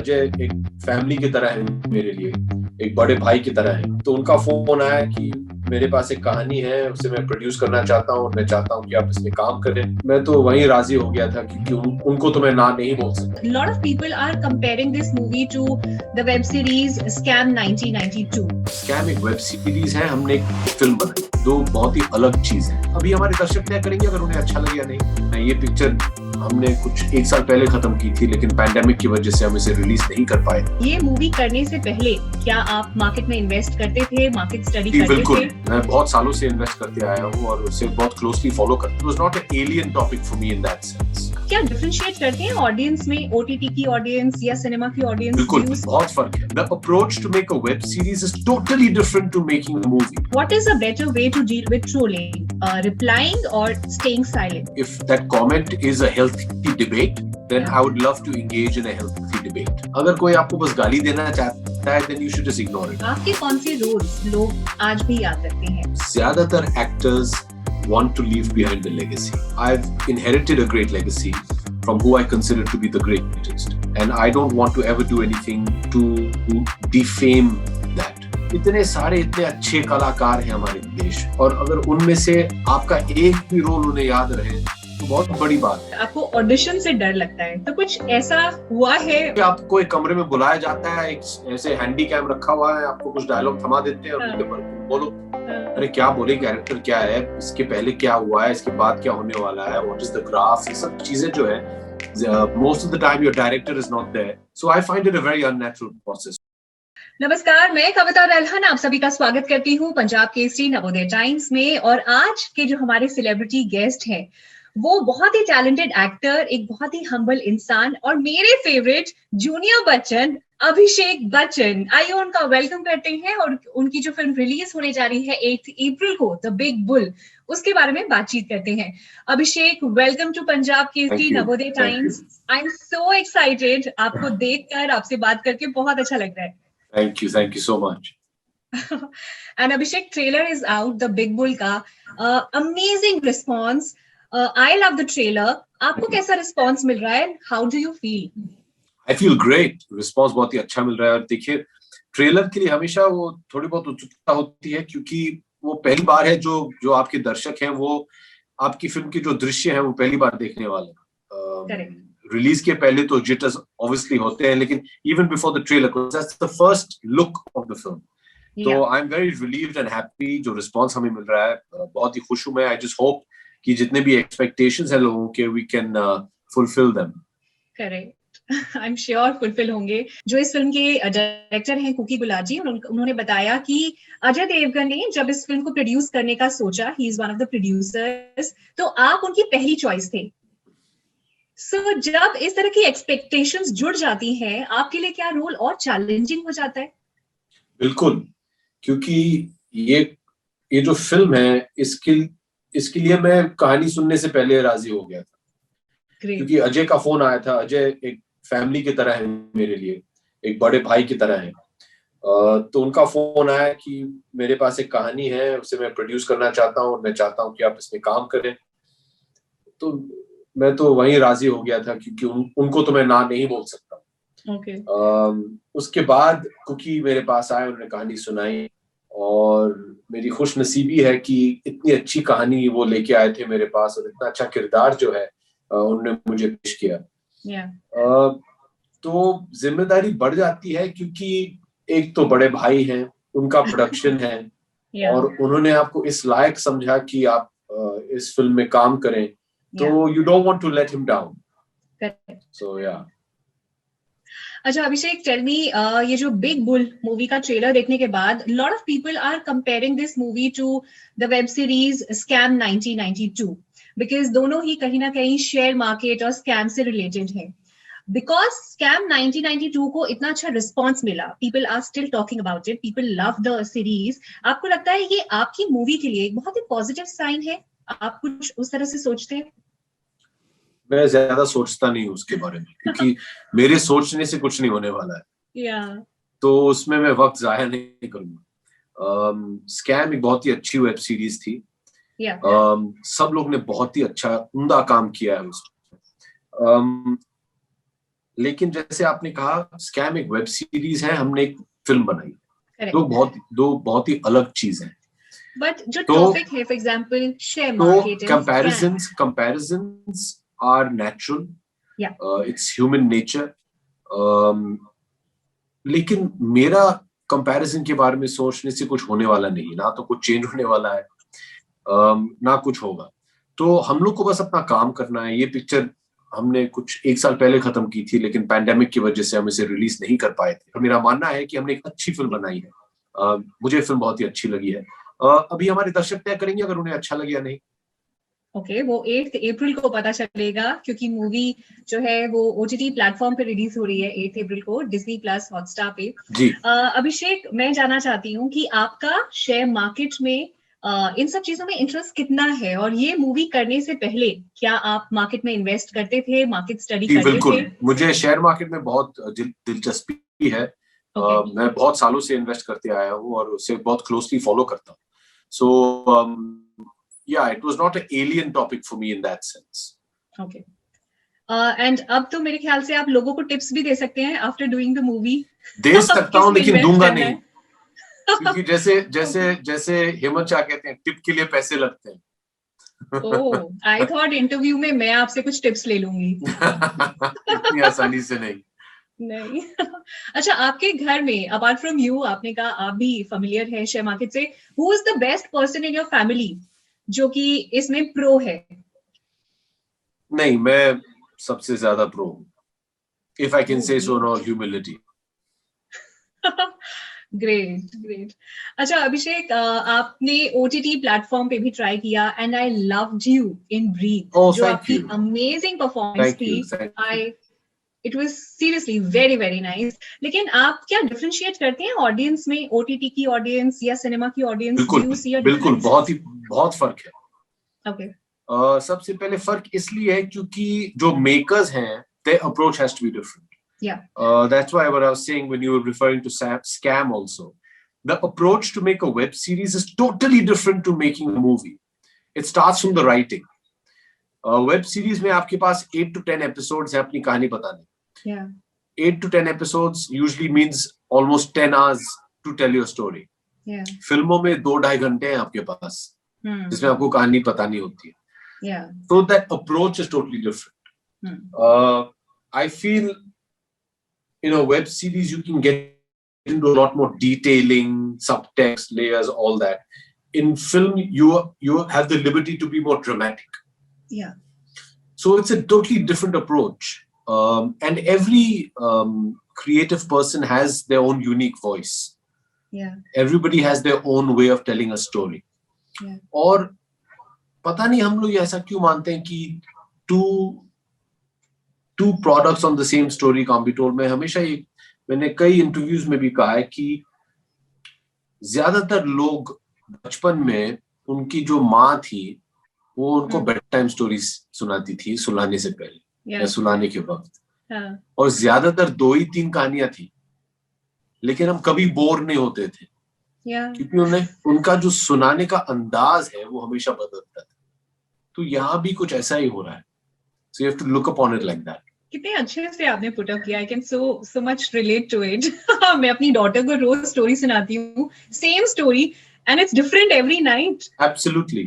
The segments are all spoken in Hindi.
अजय एक फैमिली की तरह है मेरे लिए, एक बड़े भाई की तरह है। तो उनका फोन आया कि मेरे पास एक कहानी है, उसे मैं प्रोड्यूस करना चाहता हूँ, मैं चाहता हूँ कि आप इसमें काम करें। मैं तो वहीं राजी हो गया था क्योंकि उनको तो मैं ना नहीं बोल सकता। A lot of people are comparing this movie to the web series Scam 1992. Scam एक वेब सीरीज है, हमने एक फिल्म बनाई, दो बहुत ही अलग चीज है। अभी हमारे दर्शक तय करेंगे अगर उन्हें अच्छा लगे या नहीं। ये पिक्चर हमने कुछ एक साल पहले खत्म की थी, लेकिन पैंडेमिक की वजह से हम इसे रिलीज नहीं कर पाए। ये मूवी करने से पहले क्या आप मार्केट में इन्वेस्ट करते थे, मार्केट स्टडी करते बिल्कुल, थे? मैं बहुत सालों से इन्वेस्ट करते आया हूँ और उसे बहुत क्लोजली फॉलो करता हूँ। It was not an alien topic for me in that sense. क्या डिफरेंशिएट करते हैं ऑडियंस में ओटीटी की ऑडियंस या सिनेमा की ऑडियंस? बिल्कुल, बहुत फर्क है। The approach to make a web series is totally different to making a movie. What is a better way to deal with trolling? Replying or staying silent? If that comment is a healthy debate, then I would love to engage in a healthy debate. अगर कोई आपको बस गाली देना चाहता है, then you should just ignore it. आपके कौन से रोल्स लोग आज भी याद रखते हैं? ज्यादातर actors want to leave behind a legacy. I've inherited a great legacy from who I consider to be the greatest, and I don't want to ever do anything to defame that. इतने सारे इतने अच्छे कलाकार हैं हमारे देश, और अगर उनमें से आपका एक भी रोल उन्हें याद रहे तो बहुत बड़ी बात है। आपको ऑडिशन से डर लगता है, तो कुछ ऐसा हुआ है? आपको एक कमरे में बुलाया जाता है, एक ऐसे हैंडी कैम रखा हुआ है, आपको कुछ डायलॉग थमा देते हैं और उनके ऊपर बोलो, अरे क्या बोले, कैरेक्टर क्या है, इसके पहले क्या हुआ है, इसके बाद क्या होने वाला है, व्हाट इज द ग्राफ, ये सब चीजें जो है most of the time your director is not there, so I find it a very unnatural process. नमस्कार, मैं कविता रल्हन आप सभी का स्वागत करती हूँ पंजाब केसरी नवोदय टाइम्स में। और आज के जो हमारे सेलिब्रिटी गेस्ट हैं वो बहुत ही टैलेंटेड एक्टर, एक बहुत ही हम्बल इंसान और मेरे फेवरेट जूनियर बच्चन अभिषेक बच्चन। आइए उनका वेलकम करते हैं और उनकी जो फिल्म रिलीज होने जा रही है 8 अप्रैल को, द बिग बुल, उसके बारे में बातचीत करते हैं। Abhishek, welcome to Punjab Kesari Navodaya Times. I am so excited, आपको देखकर, आपसे बात करके बहुत अच्छा लग रहा है। Thank you so much. And Abhishek, trailer is out, the Big Bull का amazing response. I love the trailer. आपको कैसा response मिल रहा है? How do you feel? I feel great. Response बहुत ही अच्छा मिल रहा है। और देखिए, ट्रेलर के लिए हमेशा वो थोड़ी बहुत उत्सुकता होती है क्योंकि वो पहली बार है जो आपके दर्शक हैं वो आपकी फिल्म के जो दृश्य हैं वो पहली बार देखने वाले हैं। रिलीज के पहले तो जिटर्स ऑब्वियसली होते हैं, लेकिन even before the trailer, that's the first look of the film. तो I am very relieved and happy जो रिस्पांस हमें मिल रहा है, बहुत ही खुश हूं मैं। आई जस्ट होप कि जितने भी एक्सपेक्टेशंस हैं लोगों के, we can fulfil them. Correct, I am sure fulfil होंगे। जो इस फिल्म के डायरेक्टर हैं कुकी गुलाटी, उन्होंने बताया कि अजय देवगन ने जब इस फिल्म को प्रोड्यूस करने का सोचा, he is one of the producers, तो आप उनकी पहली चॉइस थे। So, जब इस तरह की एक्सपेक्टेशंस जुड़ जाती हैं, आपके लिए क्या रोल और चैलेंजिंग हो जाता है? बिल्कुल, क्योंकि ये जो फिल्म है, इसके लिए मैं कहानी सुनने से पहले राजी हो गया था। क्योंकि अजय का फोन आया था। अजय एक फैमिली की तरह है मेरे लिए, एक बड़े भाई की तरह है। तो उनका फोन आया कि मेरे पास एक कहानी है, उसे मैं प्रोड्यूस करना चाहता हूँ, मैं चाहता हूँ कि आप इसमें काम करें। तो मैं तो वहीं राजी हो गया था क्योंकि उनको तो मैं ना नहीं बोल सकता। उसके बाद कुकी मेरे पास आए, उन्होंने कहानी सुनाई और मेरी खुश नसीबी है कि इतनी अच्छी कहानी वो लेके आए थे मेरे पास और इतना अच्छा किरदार जो है उन्होंने मुझे पेश किया। तो जिम्मेदारी बढ़ जाती है क्योंकि एक तो बड़े भाई हैं, उनका प्रोडक्शन है और उन्होंने आपको इस लायक समझा कि आप इस फिल्म में काम करें, तो you don't want to let him down. Correct. So yeah. अच्छा अभिषेक, टेल मी, ये जो बिग बुल मूवी का ट्रेलर देखने के बाद lot of people are comparing this movie to the web series Scam 1992 because दोनों ही कहीं ना कहीं शेयर मार्केट और स्कैम से रिलेटेड है। बिकॉज स्कैम 1992 को इतना अच्छा रिस्पॉन्स मिला, people are still talking about it, people love the series. आपको लगता है ये आपकी मूवी के लिए एक बहुत ही पॉजिटिव साइन है? आप कुछ उस तरह से सोचते हैं? मैं ज्यादा सोचता नहीं हूँ उसके बारे में क्योंकि मेरे सोचने से कुछ नहीं होने वाला है। तो उसमें मैं वक्त जाया नहीं करूंगा। स्कैम एक बहुत ही अच्छी वेब सीरीज थी। सब लोग ने बहुत ही अच्छा उम्दा काम किया है उसमें। लेकिन जैसे आपने कहा स्कैम एक वेब सीरीज है, हमने एक फिल्म बनाई, दो बहुत ही अलग चीज है। बट जो टॉपिक है, for example share market, comparisons are natural, it's human nature, लेकिन मेरा कंपैरिजन के बारे में सोचने से कुछ होने वाला नहीं, ना तो कुछ चेंज होने वाला है, ना कुछ होगा। तो हम लोग को बस अपना काम करना है। ये पिक्चर हमने कुछ 1 साल पहले खत्म की थी, लेकिन पैंडेमिक की वजह से हम इसे रिलीज नहीं कर पाए थे। मेरा मानना है कि हमने एक अच्छी फिल्म बनाई है। मुझे फिल्म बहुत ही अच्छी लगी है। अभी हमारे दर्शक तय करेंगे अगर उन्हें अच्छा लगे या नहीं। ओके, वो 8 अप्रैल को पता चलेगा, क्योंकि मूवी जो है वो OTT प्लेटफॉर्म पे रिलीज हो रही है 8 अप्रैल को, Disney+ हॉटस्टार पे। जी। अभिषेक, मैं जानना चाहती हूँ कि आपका शेयर मार्केट में इन सब चीजों में इंटरेस्ट कितना है, और ये मूवी करने से पहले क्या आप मार्केट में इन्वेस्ट करते थे, मार्केट स्टडी करते बिल्कुल, थे? मुझे शेयर मार्केट में बहुत दिलचस्पी है। मैं बहुत सालों से इन्वेस्ट करते आया हूँ और उसे बहुत क्लोजली फॉलो करता हूँ। सो yeah, it was not an alien topic for me in that sense. Okay. And अब तो मेरे ख्याल से आप लोगों को टिप्स भी दे सकते हैं आफ्टर डूइंग द मूवी। दे सकता हूँ, लेकिन दूंगा नहीं, क्योंकि जैसे हेमंत शाह कहते हैं, टिप के लिए पैसे लगते हैं। ओह, आई थॉट इंटरव्यू में मैं आपसे कुछ टिप्स ले लूंगी। इतनी आसानी से नहीं। अच्छा, आपके घर में अपार्ट फ्रॉम यू, आपने कहा आप भी फेमिलियर है शेयर मार्केट से, who is the best person in your family जो कि इसमें प्रो है? नहीं, मैं सबसे ज्यादा प्रो हूं, if I can say so, in humility. Great. अच्छा अभिषेक, आपने OTT प्लेटफॉर्म पे भी ट्राई किया, and I loved you in Breathe, जो आपकी अमेजिंग परफॉर्मेंस थी। It was seriously very very nice. लेकिन आप क्या डिफरेंशिएट करते हैं ऑडियंस में, OTT की ऑडियंस या सिनेमा की ऑडियंस? बिल्कुल, बहुत फर्क है। Okay. सबसे पहले फर्क इसलिए है क्योंकि जो मेकर्स हैं, their approach has to be different. Yeah. That's why what I was saying when you were referring to scam also. The approach to make a web series is totally different to making a movie. It starts from the writing. Web series में आपके पास 8 to 10 episodes है अपनी कहानी बताने. Yeah. 8 to 10 episodes usually means almost 10 hours to tell your story. Yeah. फिल्मों में 2-2.5 घंटे हैं आपके पास, जिसमें आपको कहानी बतानी होती है. Yeah. So that approach is totally different. I feel in a web series you can get into a lot more detailing, subtext, layers, all that. In film, you have the liberty to be more dramatic. Yeah. So it's a totally different approach. And every creative person has their own unique voice. Yeah. Everybody has their own way of telling a story. Yeah. और पता नहीं हम लोग ऐसा क्यों मानते हैं कि two products on the same story can't be told. मैं हमेशा मैंने कई इंटरव्यूज में भी कहा है कि ज्यादातर लोग बचपन में उनकी जो माँ थी वो उनको बेड टाइम स्टोरीज सुनाती थी, सुलाने से पहले या सुलाने के वक्त, और ज्यादातर 2 ही 3 कहानियां थी, लेकिन हम कभी बोर नहीं होते थे, क्योंकि उनका जो सुनाने का अंदाज है वो हमेशा बदलता था। तो यहाँ भी कुछ ऐसा ही हो रहा है। So you have to look upon it like that. कितने अच्छे से आपने पुट अप किया। I can so much relate to it. मैं अपनी डॉटर को रोज स्टोरी सुनाती हूँ, same story, and it's different every night. Absolutely.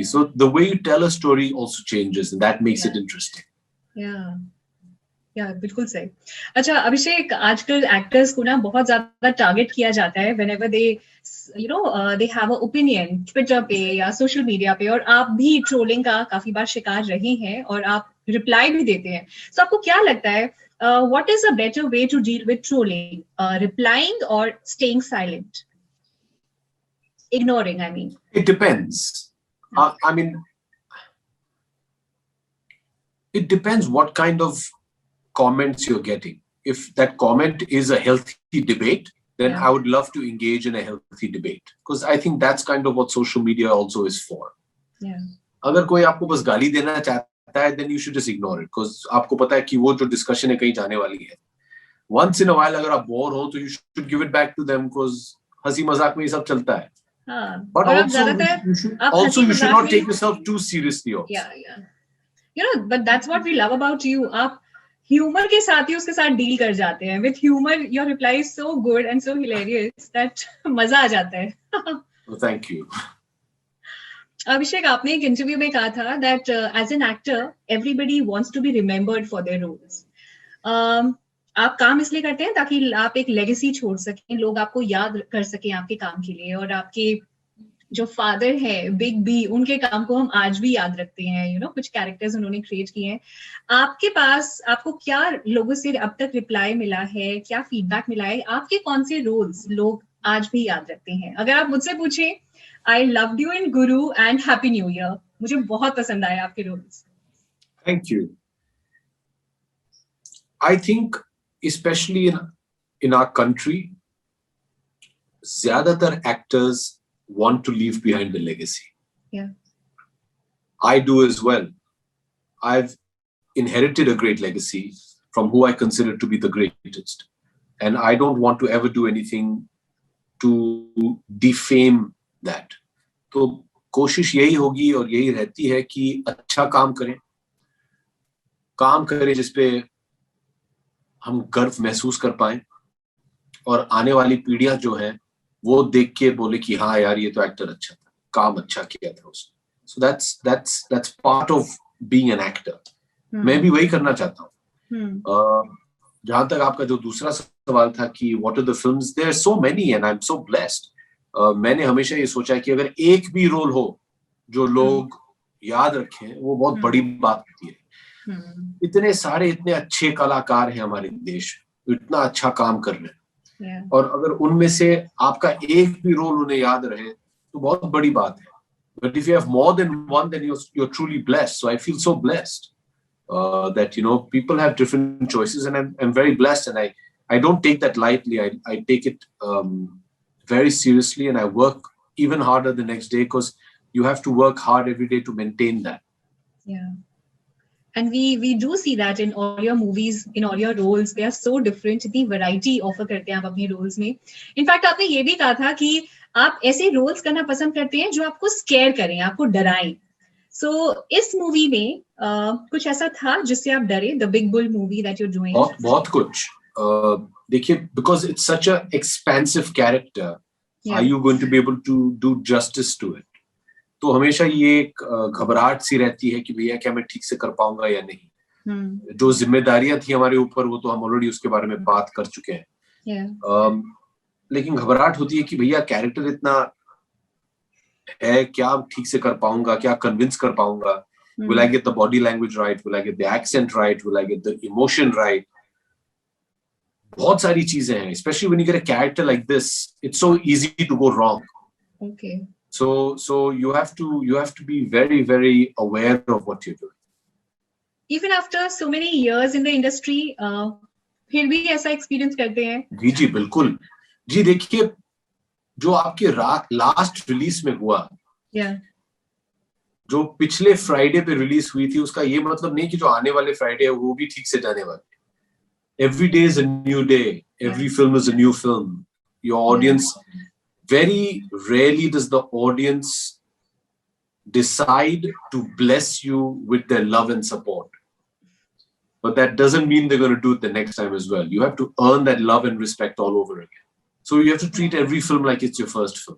So the way you tell a story also changes, and that makes it interesting. Yeah, बिल्कुल सही। अच्छा अभिषेक, आजकल एक्टर्स को ना बहुत ज्यादा टारगेट किया जाता है whenever they have an opinion Twitter पे या सोशल मीडिया पे, और आप भी ट्रोलिंग का काफी बार शिकार रहे हैं और आप रिप्लाई भी देते हैं। So आपको क्या लगता है, what is a better way to deal with trolling? Replying or staying silent? Ignoring, I mean. It depends. I mean, it depends what kind of comments you're getting. If that comment is a healthy debate, then I would love to engage in a healthy debate, because I think that's kind of what social media also is for. अगर कोई आपको बस गाली देना चाहता है, then you should just ignore it, because आपको पता है कि वो जो discussion है कहीं जाने वाली है. Once in a while अगर आप बोर हो तो you should give it back to them, because हंसी मजाक में ये सब चलता है. But also you should not take yourself too seriously also. Yeah. But that's what we love about you. आप ह्यूमर के साथ ही उसके साथ डील कर जाते हैं. With humour your reply is so good and so hilarious that मजा आ जाता है. Thank you. अभिषेक, आपने एक इंटरव्यू में कहा था that as an actor everybody wants to be remembered for their roles. आप काम इसलिए करते हैं ताकि आप एक लेगेसी छोड़ सकें, लोग आपको याद कर सकें आपके काम के लिए, और आपके जो फादर है बिग बी, उनके काम को हम आज भी याद रखते हैं. यू नो, कुछ कैरेक्टर्स उन्होंने क्रिएट किए हैं. आपके पास आपको क्या लोगों से अब तक रिप्लाई मिला है, क्या फीडबैक मिला है, आपके कौन से रोल्स लोग आज भी याद रखते हैं? अगर आप मुझसे पूछें, आई loved you in Guru and happy new year, मुझे बहुत पसंद आए आपके roles. Thank you. I think especially in our country, zyadatar actors want to leave behind a legacy. Yeah. I do as well. I've inherited a great legacy from who I consider to be the greatest. And I don't want to ever do anything to defame that. तो कोशिश यही होगी और यही रहती है कि अच्छा काम करें जिसपे हम गर्व महसूस कर पाए और आने वाली पीढ़ियां जो है वो देख के बोले कि हाँ यार ये तो एक्टर अच्छा था, काम अच्छा किया था उसने. सो that's part of being an actor. मैं भी वही करना चाहता हूँ. जहां तक आपका जो दूसरा सवाल था कि what are the films, there are so many and I'm so blessed. मैंने हमेशा ये सोचा कि अगर एक भी रोल हो जो लोग याद रखें वो बहुत बड़ी बात होती है. इतने सारे इतने अच्छे कलाकार हैं हमारे देश, इतना अच्छा काम कर रहे हैं, और अगर उनमें से आपका एक भी रोल उन्हें याद रहे तो बहुत बड़ी बात है. But if you have more than one, then you're truly blessed. So I feel so blessed that people have different choices, and I'm very blessed, and I don't take that lightly. I take it very seriously, and I work even harder the next day, because you have to work hard every day to maintain that. Yeah. And we do see that in all your movies, in all your roles, they are so different. इतनी variety offer करते हैं आप अपने roles में. In fact, आपने ये भी कहा था कि आप ऐसे roles करना पसंद करते हैं जो आपको scare करें, आपको डराएं. So इस movie में कुछ ऐसा था जिससे आप डरे? The Big Bull movie that you're doing. बहुत कुछ. देखिए, because it's such a expansive character, are you going to be able to do justice to it? तो हमेशा ये एक घबराहट सी रहती है कि भैया क्या मैं ठीक से कर पाऊंगा या नहीं. जो जिम्मेदारियां थी हमारे ऊपर वो तो हम ऑलरेडी उसके बारे में बात कर चुके हैं. लेकिन घबराहट होती है कि भैया कैरेक्टर इतना है, क्या ठीक से कर पाऊंगा, क्या कन्विंस कर पाऊंगा. Will I get the body language right? Will I get the accent right? Will I get the emotion right? बहुत सारी चीजें हैं. Especially when you get a character like this, it's so easy to go wrong. Okay. So you have to be very, very aware of what you're doing. Even after so many years in the industry, फिर भी ऐसा experience करते हैं? जी बिल्कुल. जी देखिए, जो आपके लास्ट रिलीज में हुआ, जो पिछले फ्राइडे पे रिलीज हुई थी, उसका ये मतलब नहीं कि जो आने वाले फ्राइडे है वो भी ठीक से जाने वाले. Every day is a new day. Every film is a new film. Your audience. Very rarely does the audience decide to bless you with their love and support. But that doesn't mean they're going to do it the next time as well. You have to earn that love and respect all over again. So you have to treat every film like it's your first film.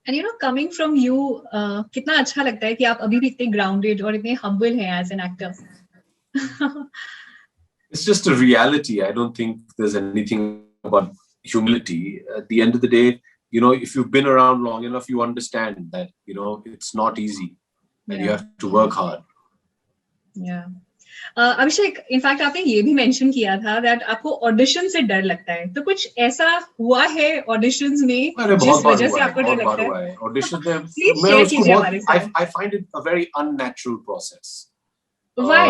And coming from you, कितना अच्छा लगता है कि आप अभी भी इतने grounded और इतने humble हैं as an actor. It's just a reality. I don't think there's anything about humility. At the end of the day, if you've been around long enough, you understand that it's not easy, and you have to work hard. Yeah. Abhishek, in fact आपने ये भी मेंशन किया था दैट आपको ऑडिशन से डर लगता है. तो कुछ ऐसा हुआ है ऑडिशंस में जिस वजह से आपको डर लगता है? ऑडिशन में I find it a very unnatural process. Why?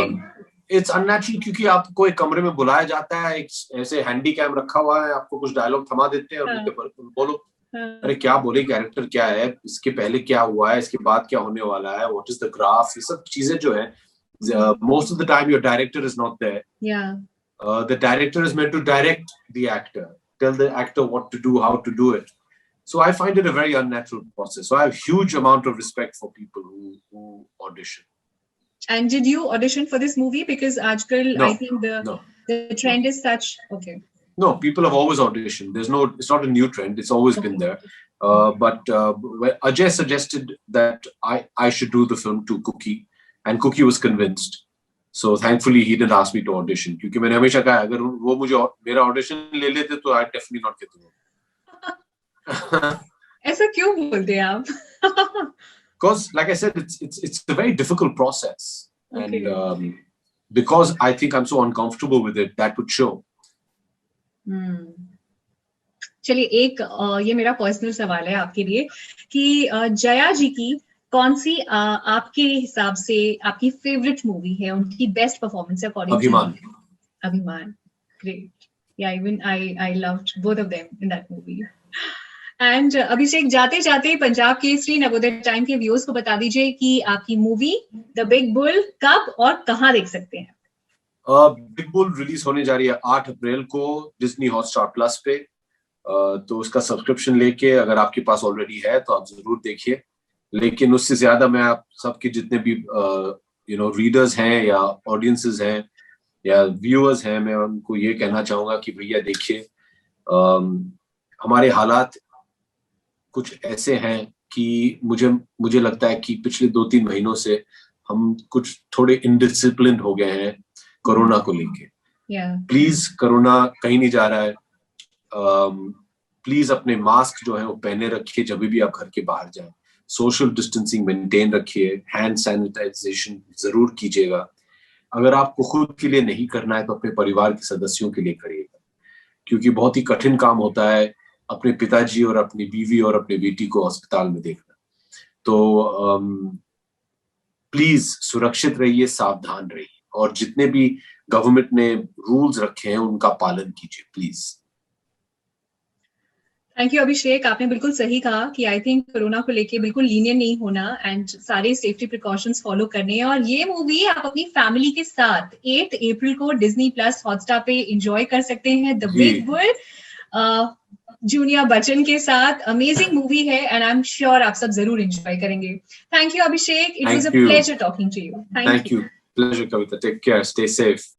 It's unnatural क्योंकि आपको एक कमरे में बुलाया जाता है, एक ऐसे हैंडी कैम रखा हुआ है, आपको कुछ डायलॉग थमा देते हैं और बोलो. अरे क्या बोले, कैरेक्टर क्या है, इसके पहले क्या हुआ है, इसके बाद क्या होने वाला है, व्हाट इज द ग्राफ, ये सब चीजें जो है, most of the time your director is not there. The director is meant to direct the actor, tell the actor what to do, how to do it. So I find it a very unnatural process. So I have huge amount of respect for people who audition. And did you audition for this movie? Because aajkal, No, I think the trend is such. Okay. No, people have always auditioned. It's not a new trend. It's always been there. But Ajay suggested that I should do the film to Cookie, and Cookie was convinced. So thankfully he didn't ask me to audition. क्योंकि मैंने हमेशा कहा अगर वो मुझे मेरा audition ले लेते तो I definitely not get the role. ऐसा क्यों बोलते हैं आप? Because, like I said, it's a very difficult process, Okay. and because I think I'm so uncomfortable with it, that would show. चलिए एक ये मेरा पर्सनल सवाल है आपके लिए कि जया जी की कौन सी आपके हिसाब से आपकी फेवरेट मूवी है, उनकी बेस्ट परफॉर्मेंस अकॉर्डिंग टू अभिमान. Abhimaan, great. Yeah even I loved both of them in that movie. And Abhishek, जाते जाते पंजाब केसरी नवोदय टाइम के व्यूअर्स को बता दीजिए कि आपकी मूवी द बिग बुल कब और कहाँ देख सकते हैं. बिग बुल रिलीज होने जा रही है 8 अप्रैल को डिज्नी हॉटस्टार प्लस पे. तो उसका सब्सक्रिप्शन लेके अगर आपके पास ऑलरेडी है तो आप जरूर देखिए. लेकिन उससे ज्यादा मैं आप सबके जितने भी रीडर्स हैं या ऑडियंसेस हैं या व्यूअर्स हैं, मैं उनको ये कहना चाहूंगा कि भैया देखिए, हमारे हालात कुछ ऐसे हैं कि मुझे लगता है कि पिछले 2-3 महीनों से हम कुछ थोड़े इनडिसिप्लिन हो गए हैं कोरोना को लेके. प्लीज, कोरोना कहीं नहीं जा रहा है. प्लीज अपने मास्क जो है वो पहने रखिए जब भी आप घर के बाहर जाएं. सोशल डिस्टेंसिंग मेंटेन रखिए. हैंड सैनिटाइजेशन जरूर कीजिएगा. अगर आपको खुद के लिए नहीं करना है तो अपने परिवार के सदस्यों के लिए करिएगा, क्योंकि बहुत ही कठिन काम होता है अपने पिताजी और अपनी बीवी और अपने बेटी को अस्पताल में देखना. तो प्लीज सुरक्षित रहिए, सावधान रहिए, और जितने भी गवर्नमेंट ने रूल्स रखे हैं उनका पालन कीजिए प्लीज. थैंक यू अभिषेक, आपने बिल्कुल सही कहा कि आई थिंक कोरोना को लेके बिल्कुल लीनियंट नहीं होना एंड सारे सेफ्टी प्रिकॉशंस फॉलो करने हैं. और ये मूवी आप अपनी फैमिली के साथ 8 अप्रैल को डिज्नी प्लस हॉटस्टार पे एंजॉय कर सकते हैं. द बिग बुल जूनियर बच्चन के साथ अमेजिंग मूवी है एंड आई एम श्योर आप सब जरूर एंजॉय करेंगे. Thank you Abhishek, it was a pleasure talking to you. Thank you. Pleasure, Kavita. Take care. Stay safe.